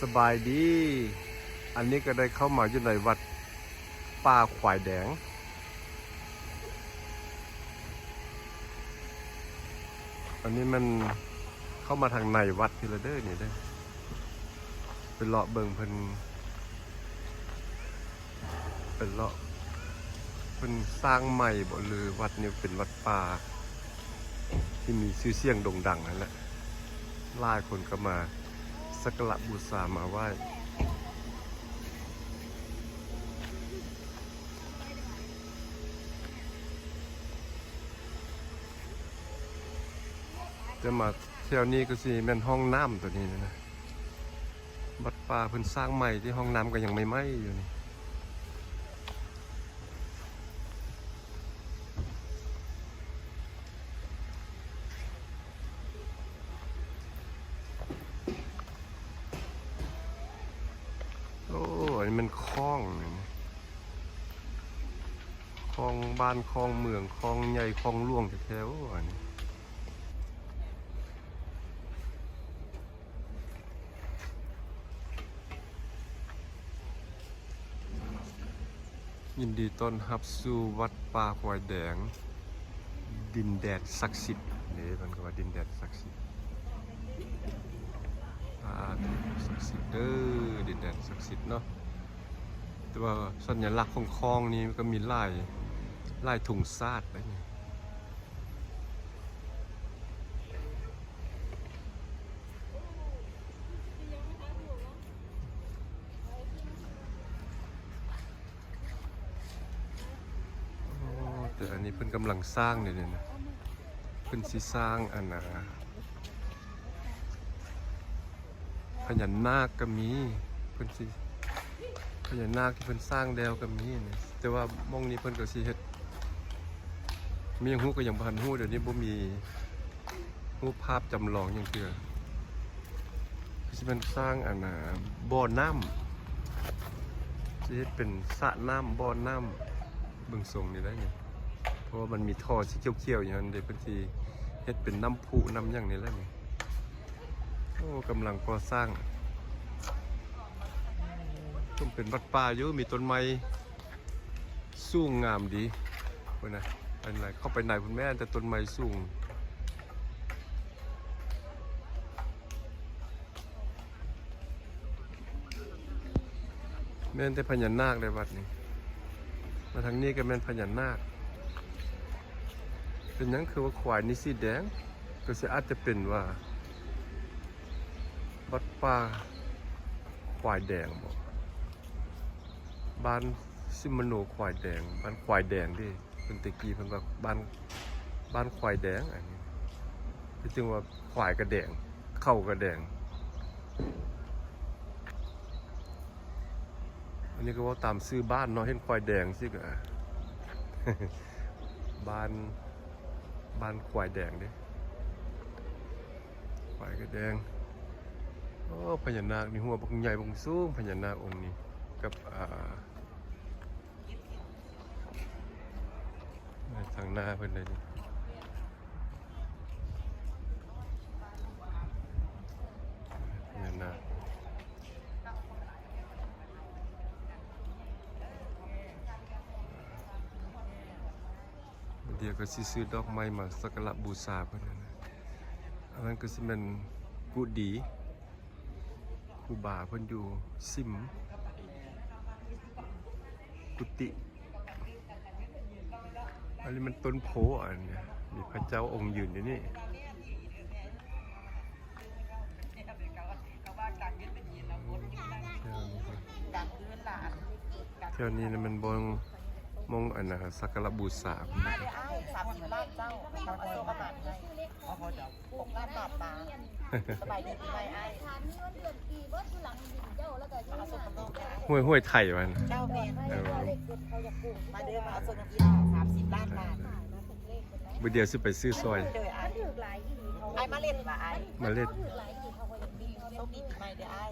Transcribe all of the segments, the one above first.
สบายดีอันนี้ก็ได้เข้ามาอยู่ในวัดป่าควายแดงอันนี้มันเข้ามาทางในวัดทีละเด้อนี่เด้อเป็นเลาะเบิ่งเพิ่นเป็นเลาะเพิ่นสร้างใหม่บ่หรือวัดนี้เป็นวัดป่าที่มีชื่อเสียงโด่งดังนั่นแหละหลายคนก็มาสักการะบูชามาไหว้จะมาเที่ยวนี้ก็สิแม่นห้องน้ำตัวนี้นะวัดป่าเพิ่นสร้างใหม่ที่ห้องน้ำก็ยังไม่ไหม้อยู่นี่โอ้อันนี้มันคลองคลองบ้านคลองเมืองคลองใหญ่คลองหลวงแท้ๆอันนี้ยินดีต้อนรับสู่วัดป่าควายแดงดินแดนศักดิ์สิทธิ์นี่มันก็ว่าดินแดนศักดิ์สิทธิ์ศักดิ์สิทธิ์ดินแดนศักดิ์สิทธิ์เนาะแต่ว่าสัญลักษณ์ของคลองนี้มันก็มีลายถุงซาดไว้นี่แต่อันนี้เพิ่นกำลังสร้างเนี่ยนะเพิ่นสิสร้างอันน่ะพญานาคก็มีเพิ่นสิพญานาคที่เพิ่นสร้างแล้วก็มีนี่แต่ว่ามองนี้เพิ่นก็สิเฮ็ดมีหยังฮู้ก็ยังบ่ทันฮู้เดี๋ยวนี้บ่มีรูปภาพจำลองหยังเทื่อคือสิเพิ่นสร้างอันน่ะบ่อน้ำสิเฮ็ดเป็นสระน้ำบ่อน้ำเบิ่งทรงนี่ได้นี่เพราะว่ามันมีท่อสีเขียวๆอย่างนั้นเดี๋ยวเพิ่นสิเฮ็ดเป็นน้ำพุน้ำหยังนี่แหละนี่โอ้กำลังก่อสร้างต้องเป็นวัดป่าอยู่มีต้นไม้สูงงามดีเพิ่นน่ะเป็นไรเข้าไปไหนคุณแม่แต่ต้นไม้สูงแม่นแต่พญานาคในวัดนี้มาทางนี้ก็แม่นพญานาคเป็นหยังคือว่าควายนี่สีแดงก็สิอาจจะเป็นว่าวัดป่าควายแดงบ่บ้านซิมโนควายแดงบ้านควายแดงดิเป็นตะกี้เพิ่นว่าบ้านควายแดงอันนี้ที่จริงว่าควายกระแดงเข้ากระแดงอันนี้ก็ว่าตามซื้อบ้านเนาะเห็นควายแดงสิก็ บ้านควายแดงดิควายกระแดงโอ้พญานาคนี่หัวบักใหญ่บักสูงพญานาคองค์นี้กับทางหน้าเพิ่นเลยนี่พญานาคเดี๋ยวก็สิซื้อดอกไม้มาสักการะบูชาเพิ่นนั่นนะอันนั้นก็สิเป็นกุฏิครูบาเพิ่นอยู่สิมกุฏิอันนี้มันต้นโพอันนี้มีพระเจ้าองค์ยืนอยู่นี่เที่ยวนี้นะมันบงมงอันนะสักการะบูชา30 ล้านเจ้าเราโซกบาทให้6 ล้านบาทตาสบายดีปีใหม่ไอ้ห้วยไทยมันเจ้าเมนมาเดือนมาส่งกีฬา30 ล้านบาทบุเดียวสิไปซื้อซอยไอ้มาเล่นมาไอ้มาเล่นโชคดีปีใหม่เดี๋ยวไอ้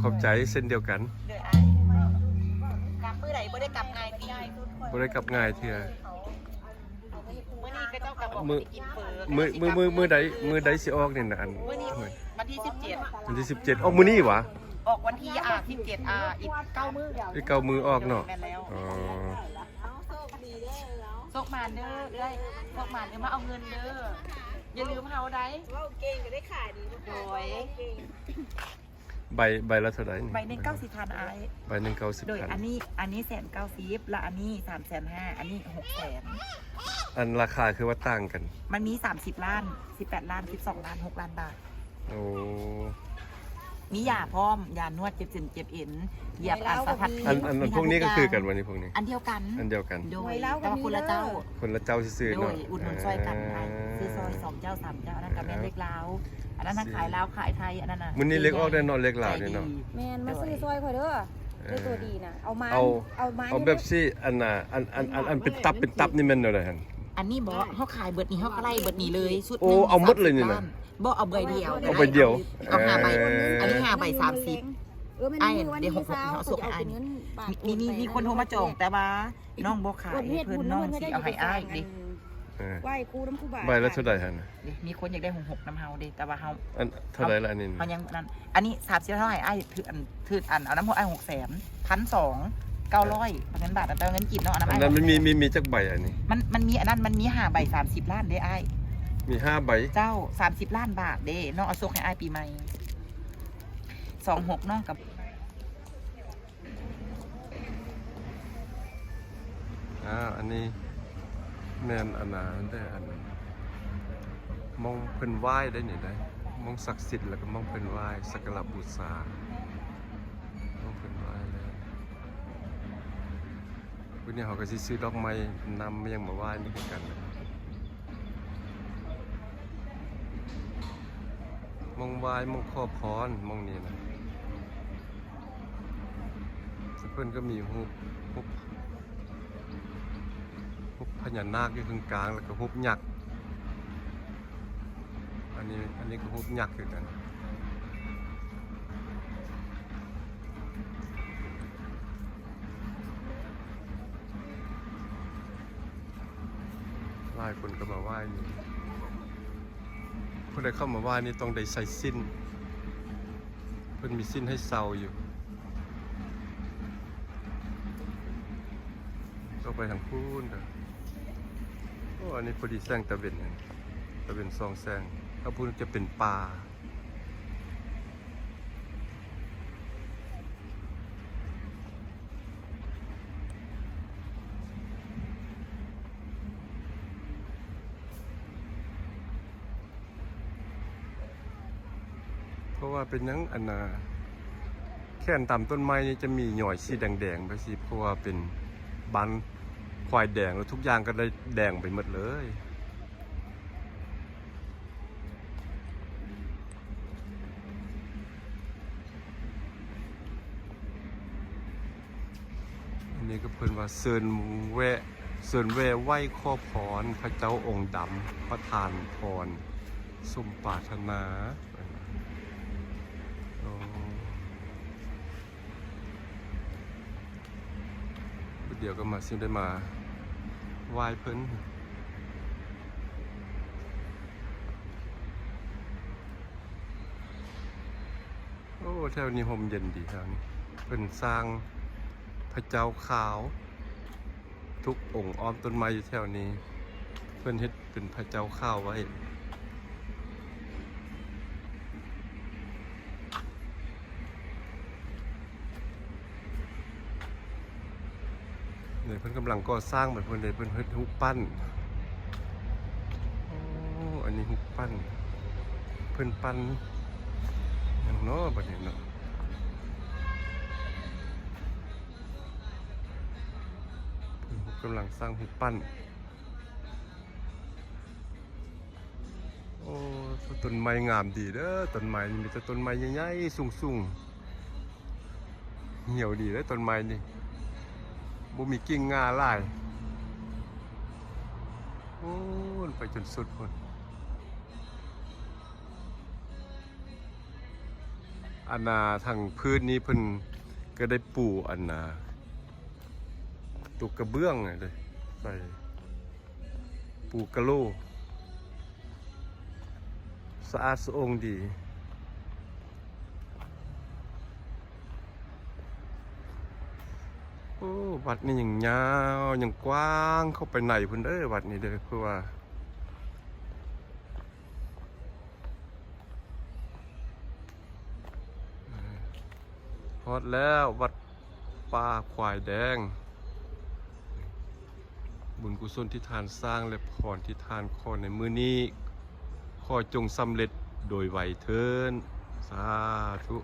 ขอบใจเส้นเดียวกันเดี๋ยวไอ้กลับมือไหนบ่ได้กลับง่ายพี่บ่ได้กลับง่ายเถื่อมื้อนี้ก็เจ้ากลับบอกสิกินเฟอมื้อใดสิออกนี่น่ะอันมื้อนี้มัน วันที่17วันที่17ออกมื้อนี้หวะ ออกวันที่17อีก9 มื้อ อีกเก้ามือออกเนาะ แม่นแล้ว อ๋อ โชคมานเด้อเอ้ยโชคมานเด้อมาเอาเงินเด้ออย่าลืมเฮาได้เราเก่งก็ได้ขายดีโดย ใบละเท่าไหร่นี่ ใบหนึ่ง90,000อาย ใบหนึ่ง90,000 โดยอันนี้190,000และอันนี้350,000อันนี้600,000 อันราคาคือว่าต่างกัน มันมี30 ล้าน18 ล้าน12 ล้าน6 ล้านบาท โอ้ มียาพร้อมยานวดเจ็บเส้นเจ็บเอ็นเหยียบอันสะพัด อันพวกนี้ก็คือกันวันนี้พวกนี้ อันเดียวกัน อันเดียวกัน โดยแต่ว่าคนละเจ้า คนละเจ้าซื่อๆ โด เนาะ ยอุดหนุนซอยกันไปซื้อซอย2 เจ้า 3 เจ้าอันนั้นกับแม่เล็กลาวอันนั้นทางขายลาวขายไทยอันนั้นน่ะ มื้อนี้เล็กออกได้เนาะเล็กหลาวนี่เนาะ แมนมาซื้อซอยข่อยเด้อได้ตัวดีนะเอามา เอา มา เอาแบบซี่อันน่ะอันเป็นตับนี่แม่นเนาะได้หั่น อันนี้บ่เขาขายเบิดนี้เขาก็ไล่เบิดนี้เลยชุด โอ้เอาหมดเลยนี่นะ บ่เอาใบเดียว เอาใบเดียว เอา5 ใบ เอออั อันนี้5 ใบ 30 เออมัน ไอ้ มีวัน เดี๋ยว ที่ 6 20 เขาส่งให้ เอาเป็นเงินบาท มีคนโทรมาจองแต่ว่าน้องบ่ขายเพิ่นน้องสิเอาให้อ้ายดิ เออ ไหว้ครูน้ำครูบา ใบละเท่าไหร่หั่นน่ะ มีคนอยากได้6 น้ำเฮาดิแต่ว่าเฮา อันเท่าไหร่ละอันนี้ มันยังนั่นอันนี้30เท่าไหร่อ้ายถืออันเอาน้ำพวกอ้าย600,000 1,200 900เงินบาทแต่เงินกินเนาะอันนั้น อัน อ้าย นั้นมีจักใบอันนี้ มันมีอันนั้นมันมี5 ใบ 30 ล้านเด้อ้าย มี5ใบ เจ้า30 ล้านบาทเด้น้องเอาส่งให้อ้ายปีใหม่26น้องกับ อันนี้แม่นอันน่ะได้อันนั้นมองเพิ่นไหว้ได้นี่ได้มองศักดิ์สิทธิ์แล้วก็มองเพิ่นไหว้สักการะบูชามองเพิ่นไหว้แล้ววันนี้เขาก็สิซื้อดอกไม้นำมายังมาไหว้นี่คือกันนะมองไหว้มองขอพรมองนี่นะเพิ่นก็มีรูปพญานาคอยู่ตรงกลางแล้วก็รูปยักษ์อันนี้ก็รูปยักษ์คือกันหลายคนก็มาไหว้นี่ผู้ใดเข้ามาไหว้นี่ต้องได้ใส่สิ้นเพิ่นมีสิ้นให้เซาอยู่ก็ไปทางพูนกันโอ้อันนี้พอดีแสงตะเวนตะเวนซองแสงถ้าพูดจะเป็นป่าเพราะว่าเป็นหยังอันน่ะแค่นตามต้นไม้นี่จะมีหน่อยสีแดงๆไปสิเพราะว่าเป็นบันควายแดงแล้วทุกอย่างก็ได้แดงไปหมดเลยอันนี้ก็เพิ่นว่าเซินแวไหว้ข้อพรพระเจ้าองค์ดำประทานพรสมปรารถนาอ๋อเดี๋ยวก็มาซิได้มาไหว้เพิ่นโอ้แถวนี้ห่มเย็นดีแถวนี้เพิ่นสร้างพระเจ้าขาวทุกองค์อ้อมต้นไม้อยู่แถวนี้เพิ่นเฮ็ดเป็นพระเจ้าขาวไว้เนี่ยเพิ่นกำลังก่อสร้างเหมือนเพิ่นเลยเพิ่นเฮ็ดรูปปั้นโอ้อันนี้รูปปั้นเพิ่นปั้นอย่างเนาะบัดนี้เนาะเพิ่นกำลังสร้างรูปปั้นโอ้ต้นไม้งามดีเด้อต้นไม้นี่มีแต่ต้นไม้ใหญ่ๆสูงๆเหี่ยวดีเด้อต้นไม้นี่บ่มีกิ่งงาหลายโอ้ยไปจนสุดพุ่นอันน่ะทางพื้นนี้เพิ่นก็ได้ปูอันน่ะตุกกระเบื้องเลยใส่ปูกระโหลสะอาดสะองดี อ้วัดนี่ยังยาวยังกว้างเข้าไปในพุ่นเด้อวัดนี้เด้อคือว่าฮอดแล้ววัดป่าควายแดงบุญกุศลที่ทานสร้างและพรที่ทานขอในมื้อนี้ขอจงสำเร็จโดยไวเทินสาธุ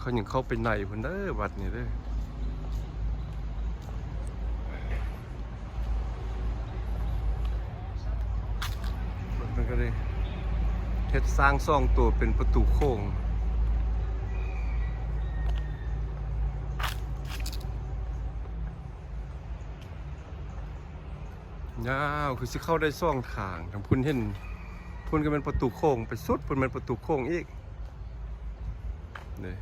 เขายังเข้าไปในพุ่นเด้อวัดนี่เด้อมันก็เลยเฮ็ดสร้างซ่องตัวเป็นประตูโค้งยาวคือสิเข้าได้ซ่องทางทางพุ่นเห็นพุ่นก็เป็นประตูโค้งไปสุดพุ่นเป็นประตูโค้งอีกนี่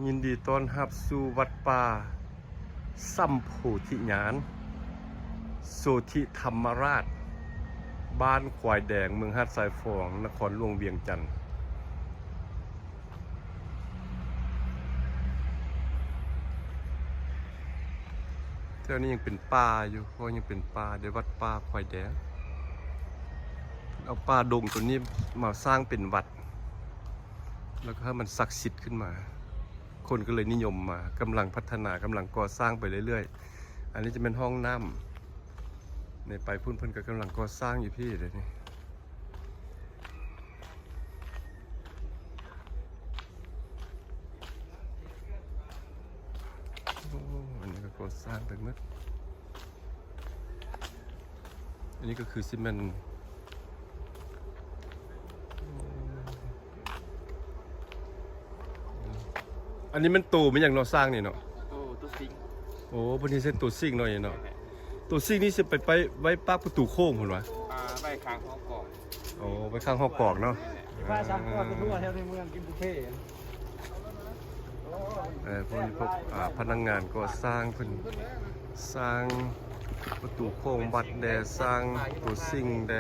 ยินดีต้อนรับสู่วัดป่าสัมโพธิญาณโสธิธรรมราชบ้านควายแดงเมืองหาดทรายฟองนครหลวงเวียงจันทน์เท่านี้ยังเป็นป่าอยู่เพราะยังเป็นป่าเดี๋ยววัดป่าควายแดงเอาป่าดงตัวนี้มาสร้างเป็นวัดแล้วก็ให้มันศักดิ์สิทธิ์ขึ้นมาคนก็เลยนิยมมากำลังพัฒนากำลังก่อสร้างไปเรื่อยๆอันนี้จะเป็นห้องน้ำในไปพุ่นเพิ่นก็กำลังก่อสร้างอยู่พี่เลยนี่โอ้อันนี้ก็ก่อสร้างไปหมดอันนี้ก็คือซีเมนต์อันนี้มันตูมันอย่างเราสร้างนี่เนาะโอ้ตัวซิง โอ้พอดีเส้นตัวซิ่งหน่อยเนาะตัวซิ่งนี่จะไปไว้ปากประตูโค้งพุ่นวะใบค้างห้องก่อน โอ้ไว้ข้างห้องกอกเนาะ ว่าซ้ำก็เป็นรั่วแถวในเมืองกินบุฟเฟ่พวกนี้พวกพนักงานก็สร้างเพิ่นสร้างประตูโค้งบัดแดสร้างตัวซิ่งแด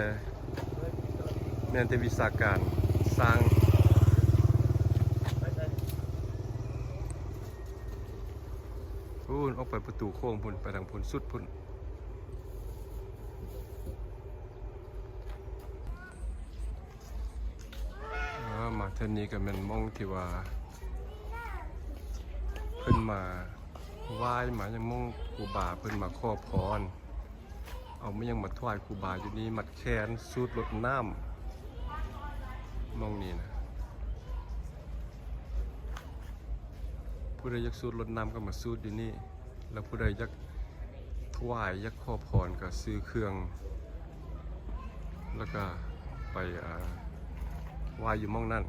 แม่นแต่วิชาการสร้างพุ่นออกไปประตูโค้งพุ่นไปทางพุ่นสุดพุ่นมาเท่านี้ก็เป็นมองที่ว่าเพิ่นมาไหว้มายังมองครูบาเพิ่นมาขอพรเอาไม่ยังมาถวายครูบาอยู่นี่มัดแขนสูดรดน้ำมองนี่นะผู้ใดอยากสูดรดน้ำก็มาสูดอยู่นี่แล้วผู้ใดอยากถวายอยากขอพรก็ซื้อเครื่องแล้วก็ไปไหว้อยู่มองนั่น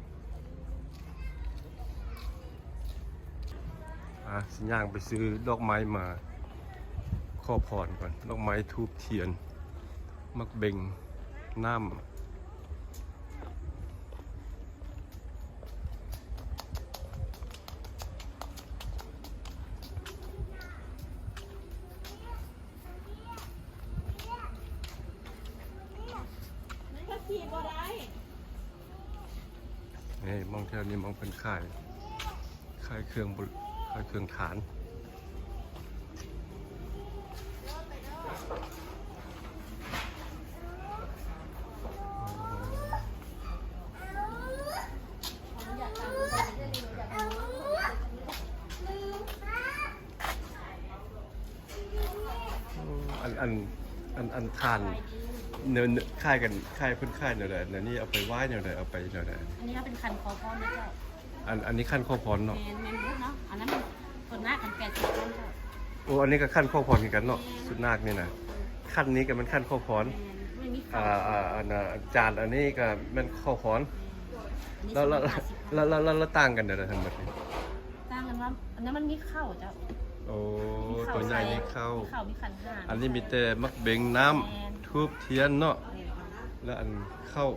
สิย่างไปซื้อดอกไม้มาขอพรก่อนดอกไม้ทูบเทียนมักเบ่งน้ำนี่มองแถวนี้มองเป็นค่ายเครื่องฐานอันทานเนื้อค่ายกันค่ายเพิ่นค่ายเนื้อใดอันนี้เอาไปไหว้เนื้อใดเอาไปเนื้อใดอันนี้เป็นคันคอพอนนะเจ้าอันนี้ขั้นข้อพรเนาะแมนพูดเนาะอันนั้นมันคนหน้ากัน80ขั้นเจ้าโอ้อันนี้ก็ขั้นข้อพรกันเนาะสุดนาคนี่นะขั้นนี้ก็มันขั้นข้อพรจานอันนี้ก็มันข้อพรแล้วต่างกันเด้อทั้งหมดต่างกันว่าอันนั้นมันมีข้าวเจ้าโอ้ตัวใหญ่นี่ข้าวมีขันห้าอันนี้มีแต่มักเบ่งน้ำทูบเทียนเนาะแล้วอันข้าว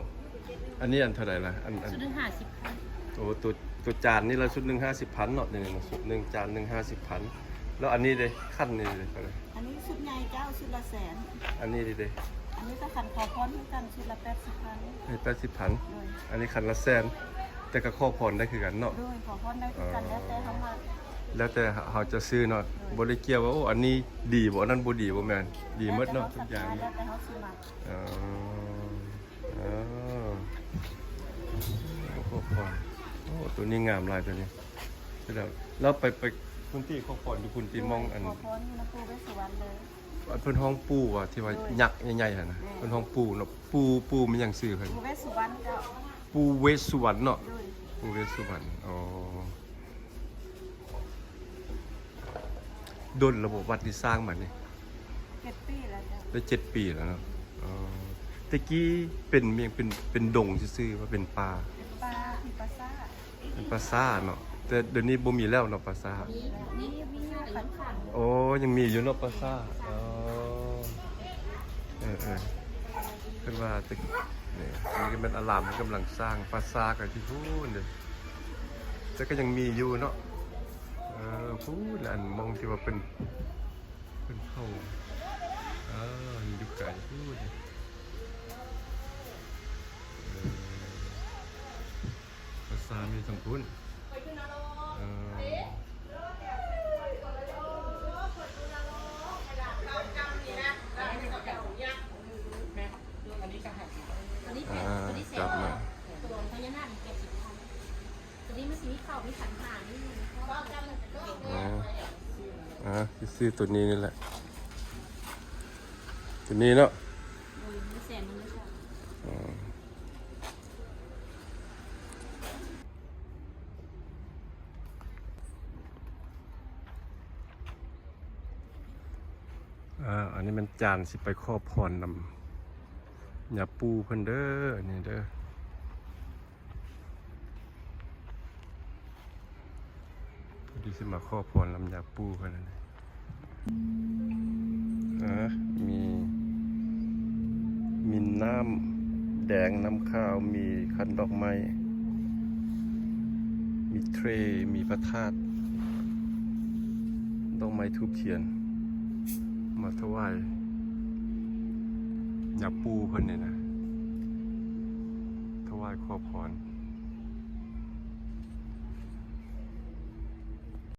อันนี้อันเท่าไหร่ล่ะอันสุด50 โอ้ตัวจานนี่ละชุดหนึ่ง50,000เนาะเนี่ยชุดหนึ่งจานหนึ่ง50,000แล้วอันนี้เลยขั้นนี่เลยเท่าไหร่ อันนี้ชุดใหญ่เจ้าชุดละแสน อันนี้ดิเด้ อันนี้ก็ขันขอพรเหมือนกันชุดละ80,000 ให้80,000 โดย อันนี้คันละแสนแต่ก็ขอพรได้คือกันเนาะ โดยขอพรได้คือกันแล้วแต่เขามา แล้วแต่เขาจะซื้อเนาะบ่ได้เกี่ยวว่าโอ้อันนี้ดีบ่อันนั้นบ่ดีบ่แม่นดีหมดเนาะทุกอย่าง แล้วแต่เขาซื้อมา อ๋ออ๋อขอพรโอ้ตัวนี้งามหลายตัวนี้แล้วไปคุณที่ขอพรอยู่คุณที่มองอัน ขอพรอยู่นะปูไว้สวรรค์เลย อันเพิ่นห้องปู่อ่ะที่ว่ายักษ์ใหญ่ๆหั่นน่ะเพิ่นห้องปู่เนาะปู่มันหยังชื่อเพิ่น ปูไว้สวรรค์เจ้า ปู่เวสสุวรรณเนาะ โดย ปู่เวสสุวรรณอ๋อดนระบบวัดที่สร้างมานี่ 7 ปีแล้วเจ้า ได้7 ปีแล้วเนาะอ๋อตะกี้เป็นเมียงเป็นดงซื่อๆว่าเป็นป่า เป็นปลาที่ปลาซ่า เป็นปราสาทเนาะแต่เดี๋ยวนี้บ่มีแล้วเนาะปราสาท นี่มีขันขัน โอ้ยังมีอยู่เนาะปราสาทอ๋อขึ้นว่าตึกนี่อันนี้ก็เป็นอารามที่กำลังสร้างปราสาทกันที่พูนเด้อแต่ก็ยังมีอยู่เนาะพูดแล้วอันมองที่ว่าเป็นเข้าอยู่ไกลพูดปราสาทมีทางพุ้นกลับมา ตัวพญานาคเก็บสิบพันตัวนี้มันสีเข่ามีขันหานี่ ซื้อตัวนี้นี่แหละตัวนี้เนาะ มีแสนนึงไม่ใช่ อันนี้มันจานสิไปขอพรนำอย่าปูเพิ่นเด้อนี่เด้อพอดีสิมาขอพรลำยาปูเพิ่นนั่นมีน้ำแดงน้ำข้าวมีขันดอกไม้มีเทรมีพระธาตุดอกไม้ทูบเทียนมาถวายยาปูเพิ่นเนี่ยนะถวายขอพร